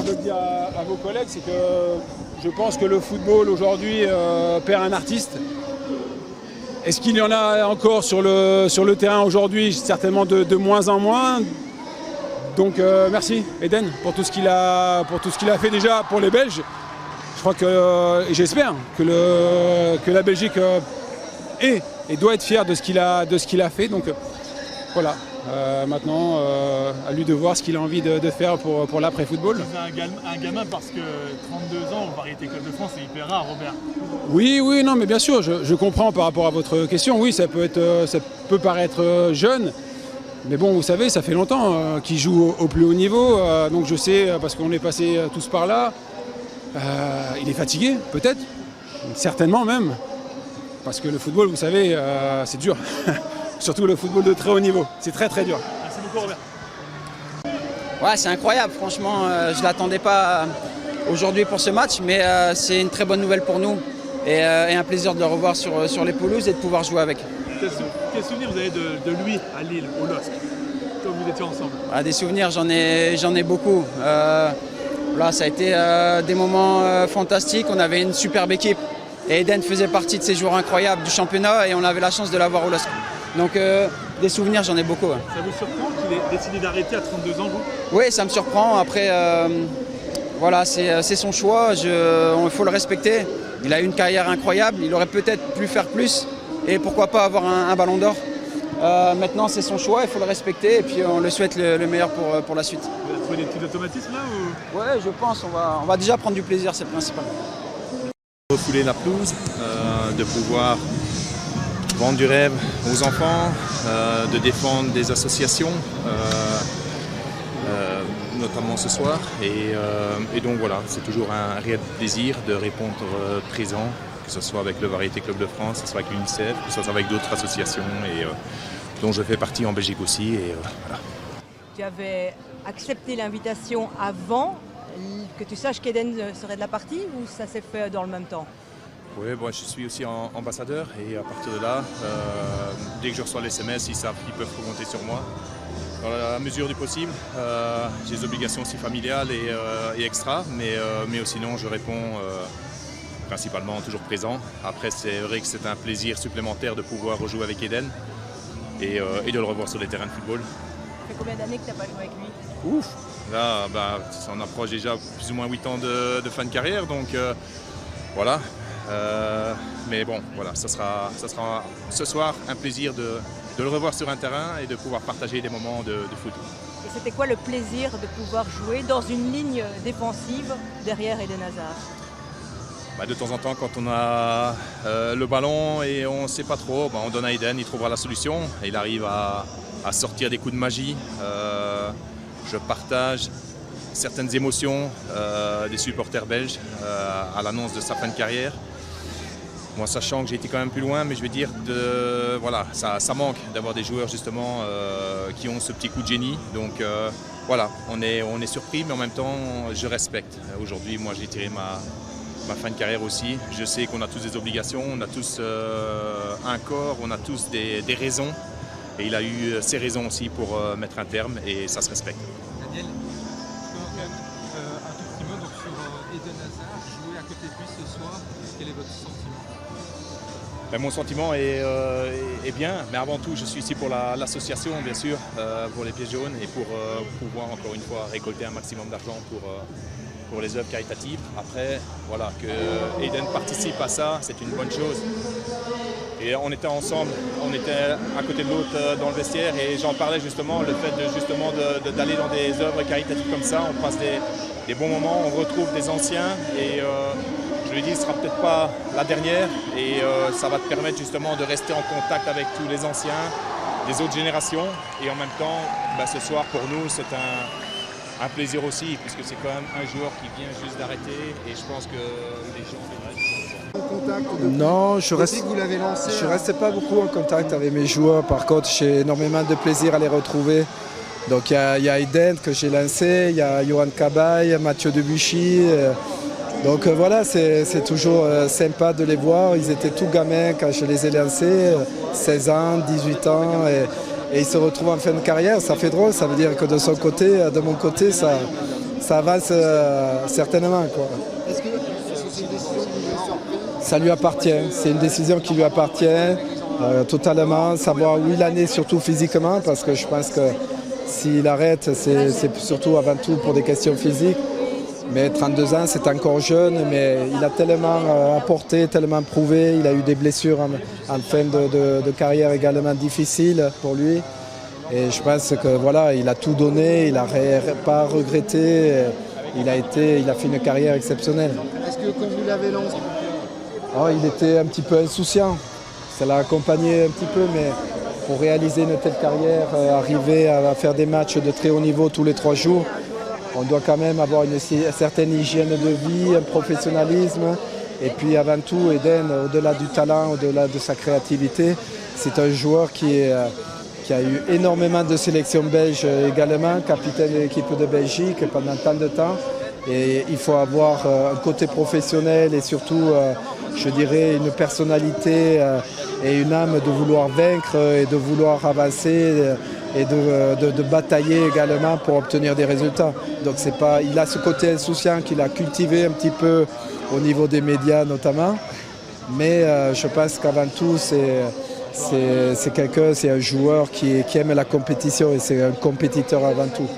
le dire à vos collègues, c'est que je pense que le football aujourd'hui perd un artiste. Est-ce qu'il y en a encore sur le terrain aujourd'hui? Certainement de moins en moins. Donc merci Eden pour tout ce qu'il a fait déjà pour les Belges. Je crois que, et j'espère que la Belgique est et doit être fière de ce qu'il a fait. Donc voilà, maintenant à lui de voir ce qu'il a envie de faire pour l'après-football. Un gamin parce que 32 ans au Variété Club de France, c'est hyper rare, Robert. Oui, non, mais bien sûr, je comprends par rapport à votre question. Oui, ça peut paraître jeune. Mais bon, vous savez, ça fait longtemps qu'il joue au plus haut niveau. Donc je sais, parce qu'on est passé tous par là, il est fatigué, peut-être. Certainement même. Parce que le football, vous savez, c'est dur. Surtout le football de très haut niveau. C'est très très dur. Merci beaucoup, Robert. Ouais, c'est incroyable. Franchement, je ne l'attendais pas aujourd'hui pour ce match. Mais c'est une très bonne nouvelle pour nous. Et un plaisir de le revoir sur les pelouses et de pouvoir jouer avec. Quel souvenir vous avez de lui à Lille, au LOSC, quand vous étiez ensemble? Des souvenirs, j'en ai beaucoup. Là, ça a été des moments fantastiques. On avait une superbe équipe. Et Eden faisait partie de ces joueurs incroyables du championnat et on avait la chance de l'avoir au LOSC. Donc des souvenirs, j'en ai beaucoup. Ouais. Ça vous surprend qu'il ait décidé d'arrêter à 32 ans, vous? Oui, ça me surprend. Après, voilà, c'est son choix. Il faut le respecter. Il a eu une carrière incroyable. Il aurait peut-être pu faire plus. Et pourquoi pas avoir un ballon d'or. Maintenant, c'est son choix. Il faut le respecter. Et puis, on le souhaite le meilleur pour la suite. Vous avez trouvé des petits automatismes là ou... Ouais, je pense. On va déjà prendre du plaisir, c'est le principal. Refouler la pelouse, de pouvoir vendre du rêve aux enfants, de défendre des associations, notamment ce soir. Et donc voilà, c'est toujours un réel plaisir de répondre présent, que ce soit avec le Variété Club de France, que ce soit avec l'UNICEF, que ce soit avec d'autres associations dont je fais partie en Belgique aussi. Voilà. Tu avais accepté l'invitation avant que tu saches qu'Eden serait de la partie ou ça s'est fait dans le même temps? Oui, bon, je suis aussi ambassadeur et à partir de là, dès que je reçois les SMS, ils savent qu'ils peuvent compter sur moi. Dans la mesure du possible, j'ai des obligations aussi familiales et extra, mais sinon je réponds principalement toujours présent. Après, c'est vrai que c'est un plaisir supplémentaire de pouvoir rejouer avec Eden et de le revoir sur les terrains de football. Ça fait combien d'années que tu n'as pas joué avec lui? Ouf. Là, on approche déjà plus ou moins 8 ans de fin de carrière, donc voilà. Mais bon, voilà, ça sera ce soir un plaisir de le revoir sur un terrain et de pouvoir partager des moments de foot. Et c'était quoi le plaisir de pouvoir jouer dans une ligne défensive derrière Eden Hazard? De temps en temps, quand on a le ballon et on ne sait pas trop, on donne à Eden, il trouvera la solution. Il arrive à sortir des coups de magie. Je partage certaines émotions des supporters belges à l'annonce de sa fin de carrière. Moi, sachant que j'ai été quand même plus loin, mais je veux dire, voilà, ça manque d'avoir des joueurs justement qui ont ce petit coup de génie. Donc voilà, on est surpris, mais en même temps, je respecte. Aujourd'hui, moi, j'ai tiré ma fin de carrière aussi. Je sais qu'on a tous des obligations, on a tous un corps, on a tous des raisons. Et il a eu ses raisons aussi pour mettre un terme et ça se respecte. Daniel, je peux quand même un tout petit mot sur Eden Hazard, jouer à côté de lui ce soir. Quel est votre sentiment? Mon sentiment est bien, mais avant tout, je suis ici pour l'association, bien sûr, pour les Pieds Jaunes et pour pouvoir encore une fois récolter un maximum d'argent pour les œuvres caritatives. Après, voilà, que Eden participe à ça, c'est une bonne chose. Et on était ensemble, on était à côté de l'autre dans le vestiaire et j'en parlais justement, le fait d'aller dans des œuvres caritatives comme ça, on passe des bons moments, on retrouve des anciens et je lui dis, ce ne sera peut-être pas la dernière et ça va te permettre justement de rester en contact avec tous les anciens, des autres générations et en même temps, ce soir pour nous c'est un plaisir aussi puisque c'est quand même un joueur qui vient juste d'arrêter et je pense que les gens... Non, je restais pas beaucoup en contact avec mes joueurs. Par contre, j'ai énormément de plaisir à les retrouver. Donc il y a Eden que j'ai lancé, il y a Johan Cabaye, Mathieu Debuchy. Donc voilà, c'est toujours sympa de les voir. Ils étaient tout gamins quand je les ai lancés, 16 ans, 18 ans. Et ils se retrouvent en fin de carrière. Ça fait drôle, ça veut dire que de son côté, de mon côté, ça ça avance certainement, quoi. Est-ce que c'est une décision qui vous surprend? Ça lui appartient, c'est une décision qui lui appartient totalement, savoir où il en est surtout physiquement, parce que je pense que s'il arrête, c'est surtout avant tout pour des questions physiques. Mais 32 ans, c'est encore jeune, mais il a tellement apporté, tellement prouvé. Il a eu des blessures en fin de carrière également difficiles pour lui. Et je pense que voilà, il a tout donné, il n'a pas regretté. Il a fait une carrière exceptionnelle. Est-ce que quand vous l'avez lancé, il était un petit peu insouciant. Ça l'a accompagné un petit peu, mais pour réaliser une telle carrière, arriver à faire des matchs de très haut niveau tous les 3 jours, on doit quand même avoir une certaine hygiène de vie, un professionnalisme. Et puis avant tout, Eden, au-delà du talent, au-delà de sa créativité, c'est un joueur qui a eu énormément de sélections belges également, capitaine de l'équipe de Belgique pendant tant de temps. Et il faut avoir un côté professionnel et surtout, je dirais, une personnalité et une âme de vouloir vaincre et de vouloir avancer et de batailler également pour obtenir des résultats. Donc il a ce côté insouciant qu'il a cultivé un petit peu au niveau des médias notamment. Mais je pense qu'avant tout, c'est un joueur qui aime la compétition et c'est un compétiteur avant tout.